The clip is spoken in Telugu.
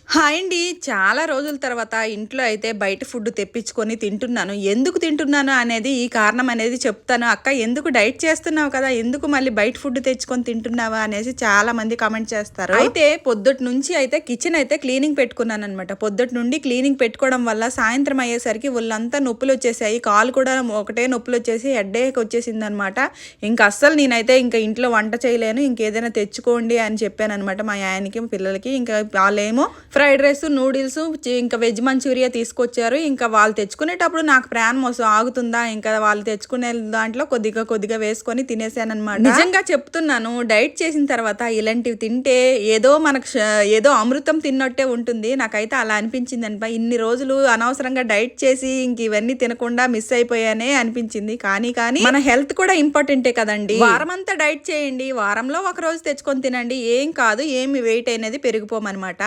హాయ్ అండి. చాలా రోజుల తర్వాత ఇంట్లో అయితే బయట ఫుడ్ తెప్పించుకొని తింటున్నాను. ఎందుకు తింటున్నాను అనేది ఈ కారణం అనేది చెప్తాను. అక్క ఎందుకు డైట్ చేస్తున్నావు కదా! ఎందుకు మళ్ళీ బయట ఫుడ్ తెచ్చుకొని తింటున్నావా అనేసి చాలామంది కామెంట్ చేస్తారు. అయితే పొద్దుటి నుంచి అయితే కిచెన్ అయితే క్లీనింగ్ పెట్టుకున్నాననమాట. పొద్దుటి నుండి క్లీనింగ్ పెట్టుకోవడం వల్ల సాయంత్రం అయ్యేసరికి ఒళ్ళంతా నొప్పులొచ్చేసాయి. కాళ్ళు కూడా ఒకటే నొప్పులొచ్చేసి హెడ్‌ఏక్ వచ్చేసిందనమాట. ఇంక అస్సలు నేనైతే ఇంట్లో వంట చేయలేను. ఇంకేదైనా తెచ్చుకోండి అని చెప్పాననమాట మా ఆయనకి, పిల్లలకి. ఇంకా వాళ్ళేమో ఫ్రైడ్ రైస్, నూడిల్స్, ఇంకా వెజ్ మంచూరియా తీసుకొచ్చారు. ఇంకా వాళ్ళు తెచ్చుకునేటప్పుడు నాకు ప్రాణం ఆగుతుందా, ఇంకా వాళ్ళు తెచ్చుకునే దాంట్లో కొద్దిగా వేసుకొని తినేసానమాట. నిజంగా చెప్తున్నాను, డైట్ చేసిన తర్వాత ఇలాంటివి తింటే ఏదో మనకు ఏదో అమృతం తిన్నట్టే ఉంటుంది. నాకైతే అలా అనిపించింది అనమాట. ఇన్ని రోజులు అనవసరంగా డైట్ చేసి ఇంక ఇవన్నీ తినకుండా మిస్ అయిపోయానే అనిపించింది. కానీ మన హెల్త్ కూడా ఇంపార్టెంటే కదండి. వారం అంతా డైట్ చేయండి, వారంలో ఒక రోజు తెచ్చుకొని తినండి, ఏం కాదు, ఏమి వెయిట్ అనేది పెరిగిపోమనమాట.